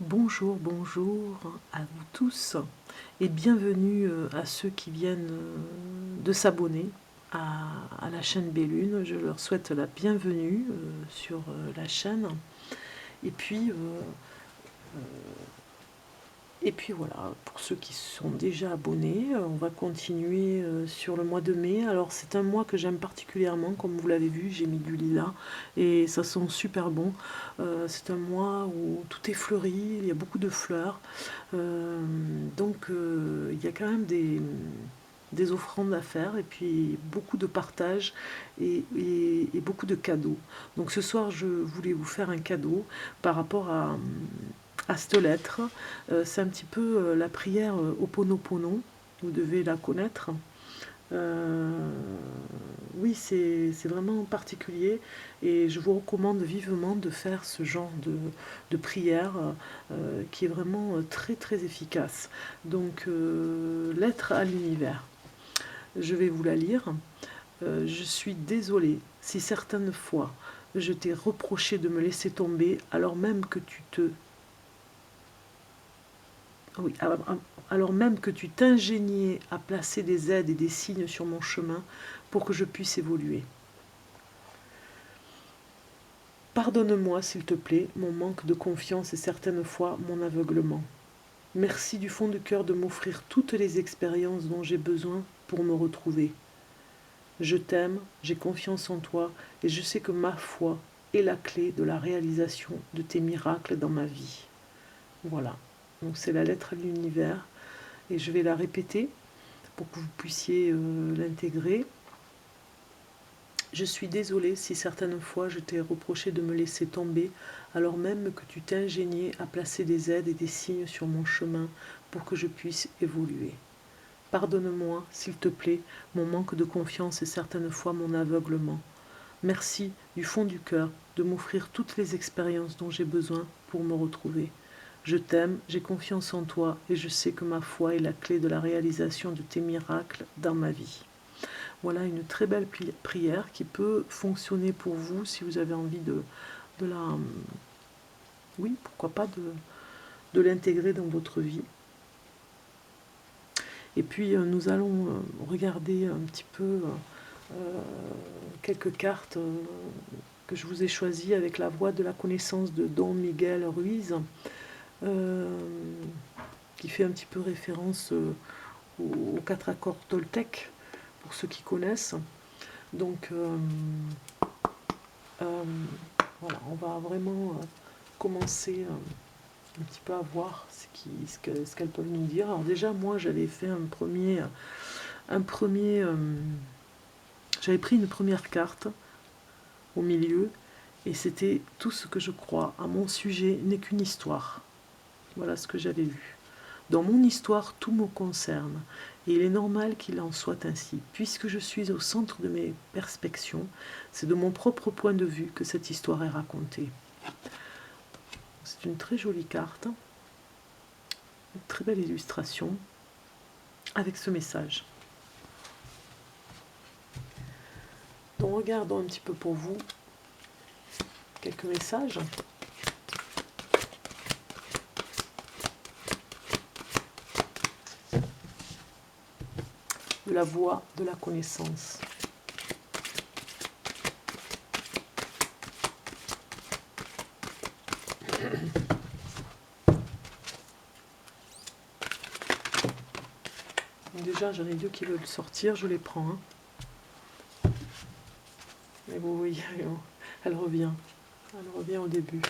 Bonjour, bonjour à vous tous et bienvenue à ceux qui viennent de s'abonner à la chaîne Bellune. Je leur souhaite la bienvenue sur la chaîne. Et puis, voilà, pour ceux qui sont déjà abonnés, on va continuer sur le mois de mai. Alors c'est un mois que j'aime particulièrement, comme vous l'avez vu, j'ai mis du lilas et ça sent super bon. C'est un mois où tout est fleuri, il y a beaucoup de fleurs. Donc il y a quand même des offrandes à faire et puis beaucoup de partage et beaucoup de cadeaux. Donc ce soir, je voulais vous faire un cadeau par rapport à cette lettre. C'est un petit peu la prière Ho'oponopono, vous devez la connaître. Oui, c'est vraiment particulier et je vous recommande vivement de faire ce genre de prière qui est vraiment très très efficace. Donc, lettre à l'univers. Je vais vous la lire. Je suis désolée si certaines fois je t'ai reproché de me laisser tomber alors même que tu te... Oui, alors même que tu t'ingéniais à placer des aides et des signes sur mon chemin pour que je puisse évoluer. Pardonne-moi, s'il te plaît, mon manque de confiance et certaines fois mon aveuglement. Merci du fond du cœur de m'offrir toutes les expériences dont j'ai besoin pour me retrouver. Je t'aime, j'ai confiance en toi et je sais que ma foi est la clé de la réalisation de tes miracles dans ma vie. Voilà, donc c'est la lettre à l'univers et je vais la répéter pour que vous puissiez l'intégrer. Je suis désolée si certaines fois je t'ai reproché de me laisser tomber, alors même que tu t'ingéniais à placer des aides et des signes sur mon chemin pour que je puisse évoluer. Pardonne-moi, s'il te plaît, mon manque de confiance et certaines fois mon aveuglement. Merci, du fond du cœur, de m'offrir toutes les expériences dont j'ai besoin pour me retrouver. Je t'aime, j'ai confiance en toi et je sais que ma foi est la clé de la réalisation de tes miracles dans ma vie. Voilà une très belle prière qui peut fonctionner pour vous si vous avez envie de la... Oui, pourquoi pas de l'intégrer dans votre vie. Et puis nous allons regarder un petit peu quelques cartes que je vous ai choisies avec la voix de la connaissance de Don Miguel Ruiz, qui fait un petit peu référence aux quatre accords toltèques, pour ceux qui connaissent. Donc voilà, on va vraiment commencer un petit peu à voir ce qu'elles peuvent nous dire. Alors déjà, moi, j'avais fait j'avais pris une première carte au milieu, et c'était « Tout ce que je crois à mon sujet n'est qu'une histoire ». Voilà ce que j'avais vu. Dans mon histoire, tout me concerne, et il est normal qu'il en soit ainsi. Puisque je suis au centre de mes perspectives, c'est de mon propre point de vue que cette histoire est racontée. C'est une très jolie carte, une très belle illustration, avec ce message. Donc regardons un petit peu pour vous quelques messages. De la voix de la connaissance. Déjà, j'en ai deux qui veulent sortir, je les prends. Mais vous voyez, elle revient. Elle revient au début.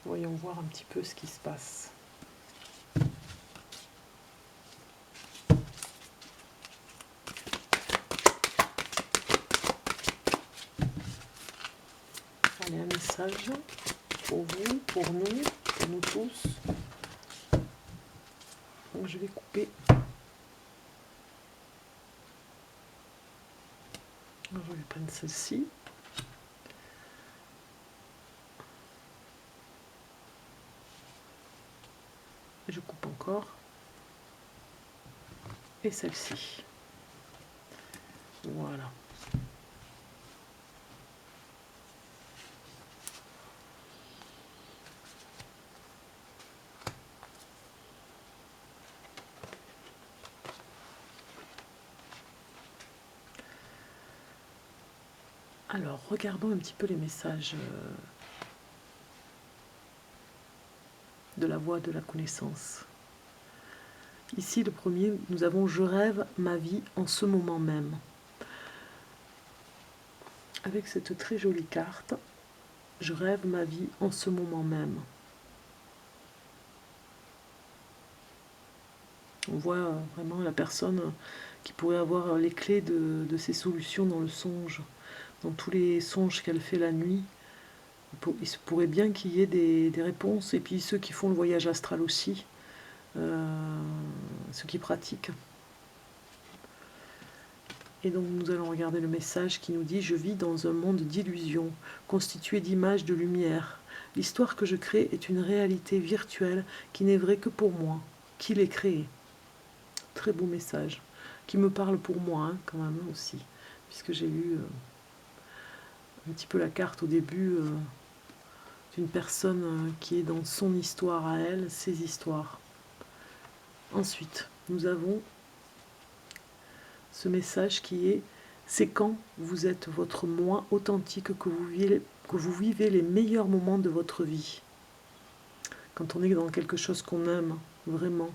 Voyons voir un petit peu ce qui se passe. Allez, un message pour vous, pour nous tous. Donc je vais couper. Alors, je vais prendre celle-ci. Je coupe encore. Et celle-ci. Voilà. Alors, regardons un petit peu les messages de la voix de la connaissance. Ici, le premier, nous avons « Je rêve ma vie en ce moment même ». Avec cette très jolie carte, « Je rêve ma vie en ce moment même ». On voit vraiment la personne qui pourrait avoir les clés de ces solutions dans le songe, dans tous les songes qu'elle fait la nuit. Il se pourrait bien qu'il y ait des réponses, et puis ceux qui font le voyage astral aussi, ceux qui pratiquent. Et donc nous allons regarder le message qui nous dit « Je vis dans un monde d'illusions, constitué d'images de lumière. L'histoire que je crée est une réalité virtuelle qui n'est vraie que pour moi, qui l'ai créée. » Très beau message, qui me parle pour moi hein, quand même aussi, puisque j'ai lu un petit peu la carte au début d'une personne qui est dans son histoire à elle, ses histoires. Ensuite, nous avons ce message qui est « C'est quand vous êtes votre moi authentique que vous vivez les meilleurs moments de votre vie. » Quand on est dans quelque chose qu'on aime, vraiment.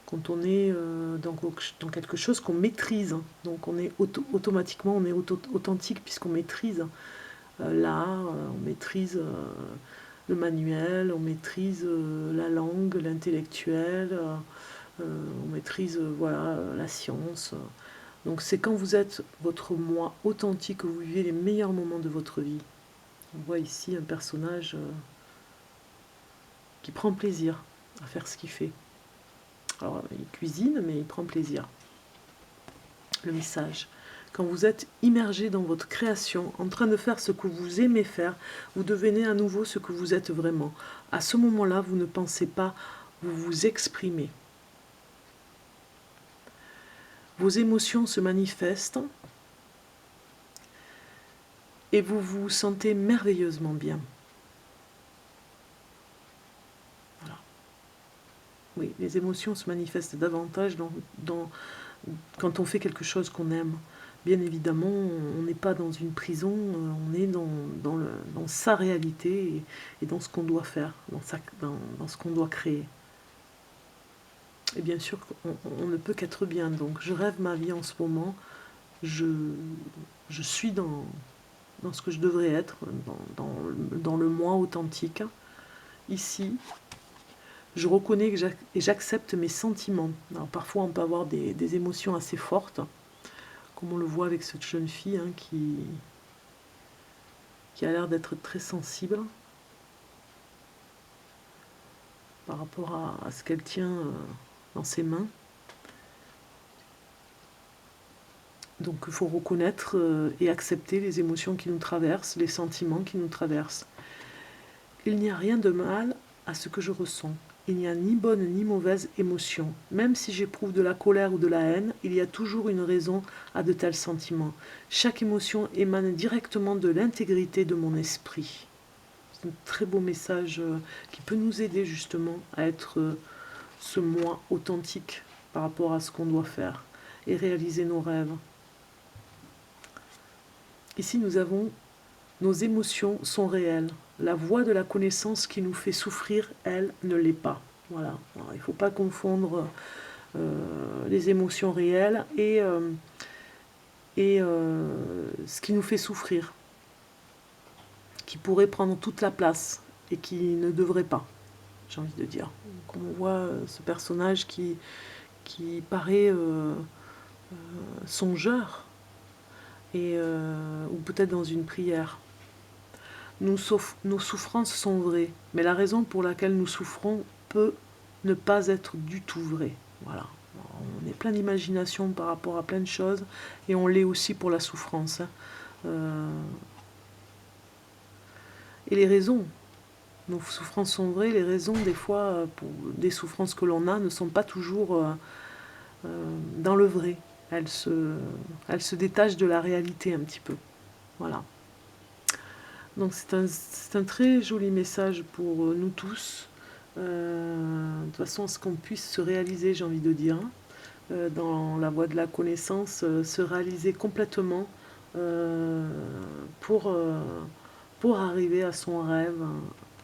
Quand on est dans quelque chose qu'on maîtrise. Donc on est automatiquement on est authentique puisqu'on maîtrise l'art, on maîtrise le manuel, on maîtrise la langue, l'intellectuel, on maîtrise voilà, la science. Donc c'est quand vous êtes votre moi authentique que vous vivez les meilleurs moments de votre vie. On voit ici un personnage qui prend plaisir à faire ce qu'il fait. Alors il cuisine, mais il prend plaisir. Le message. Quand vous êtes immergé dans votre création, en train de faire ce que vous aimez faire, vous devenez à nouveau ce que vous êtes vraiment. À ce moment-là, vous ne pensez pas, vous vous exprimez. Vos émotions se manifestent et vous vous sentez merveilleusement bien. Voilà. Oui, les émotions se manifestent davantage quand on fait quelque chose qu'on aime. Bien évidemment, on n'est pas dans une prison, on est dans sa réalité et dans ce qu'on doit faire, dans ce qu'on doit créer. Et bien sûr, on ne peut qu'être bien. Donc, je rêve ma vie en ce moment. Je suis dans ce que je devrais être, dans le moi authentique. Ici, je reconnais et j'accepte mes sentiments. Alors, parfois, on peut avoir des émotions assez fortes, comme on le voit avec cette jeune fille hein, qui a l'air d'être très sensible par rapport à ce qu'elle tient dans ses mains. Donc il faut reconnaître et accepter les émotions qui nous traversent, les sentiments qui nous traversent. Il n'y a rien de mal à ce que je ressens. Il n'y a ni bonne ni mauvaise émotion. Même si j'éprouve de la colère ou de la haine, il y a toujours une raison à de tels sentiments. Chaque émotion émane directement de l'intégrité de mon esprit. C'est un très beau message qui peut nous aider justement à être ce moi authentique par rapport à ce qu'on doit faire et réaliser nos rêves. Ici, nous avons nos émotions sont réelles. La voie de la connaissance qui nous fait souffrir, elle, ne l'est pas. Voilà. Alors, il ne faut pas confondre les émotions réelles et ce qui nous fait souffrir, qui pourrait prendre toute la place et qui ne devrait pas, j'ai envie de dire. Comme on voit ce personnage qui paraît songeur, ou peut-être dans une prière. Nos souffrances sont vraies, mais la raison pour laquelle nous souffrons peut ne pas être du tout vraie. Voilà. On est plein d'imagination par rapport à plein de choses, et on l'est aussi pour la souffrance. Et les raisons Nos souffrances sont vraies, les raisons des fois pour des souffrances que l'on a ne sont pas toujours dans le vrai. Elles se détachent de la réalité un petit peu. Voilà. Donc c'est un très joli message pour nous tous. De toute façon, ce qu'on puisse se réaliser, j'ai envie de dire, dans la voie de la connaissance, se réaliser complètement euh, pour, euh, pour arriver à son rêve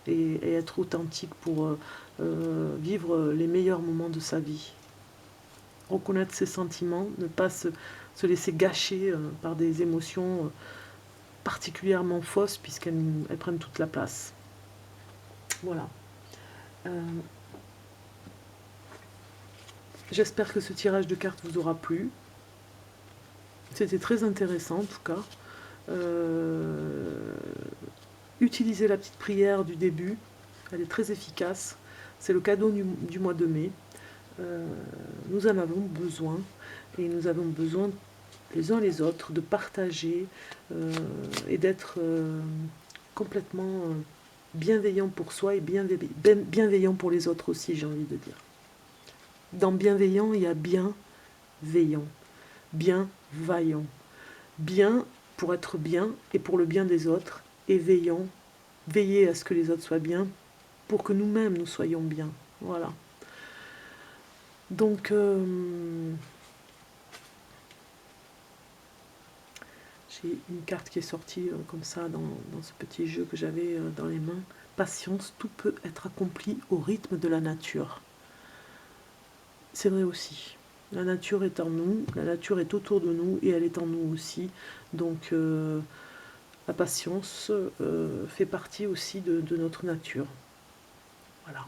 et être authentique pour vivre les meilleurs moments de sa vie. Reconnaître ses sentiments, ne pas se laisser gâcher par des émotions particulièrement fausses puisqu'elles prennent toute la place. Voilà. Euh, J'espère que ce tirage de cartes vous aura plu. C'était très intéressant en tout cas. Utilisez la petite prière du début, elle est très efficace. C'est le cadeau du mois de mai. Nous en avons besoin et nous avons besoin les uns les autres de partager et d'être complètement bienveillant pour soi et bienveillant pour les autres aussi, j'ai envie de dire. Dans bienveillant, il y a bienveillant, bienveillant. Bien pour être bien et pour le bien des autres, et veillant, veiller à ce que les autres soient bien pour que nous-mêmes nous soyons bien. Voilà. Donc, j'ai une carte qui est sortie comme ça dans ce petit jeu que j'avais dans les mains. Patience, tout peut être accompli au rythme de la nature. C'est vrai aussi. La nature est en nous, la nature est autour de nous et elle est en nous aussi. Donc la patience fait partie aussi de notre nature. Voilà.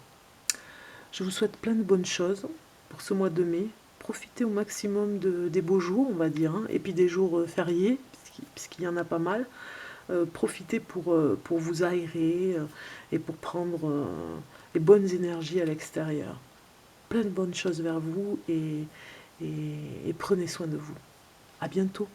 Je vous souhaite plein de bonnes choses pour ce mois de mai. Profitez au maximum des beaux jours, on va dire, hein, et puis des jours fériés, puisqu'il y en a pas mal. Profitez pour vous aérer et pour prendre les bonnes énergies à l'extérieur. Plein de bonnes choses vers vous et prenez soin de vous. À bientôt.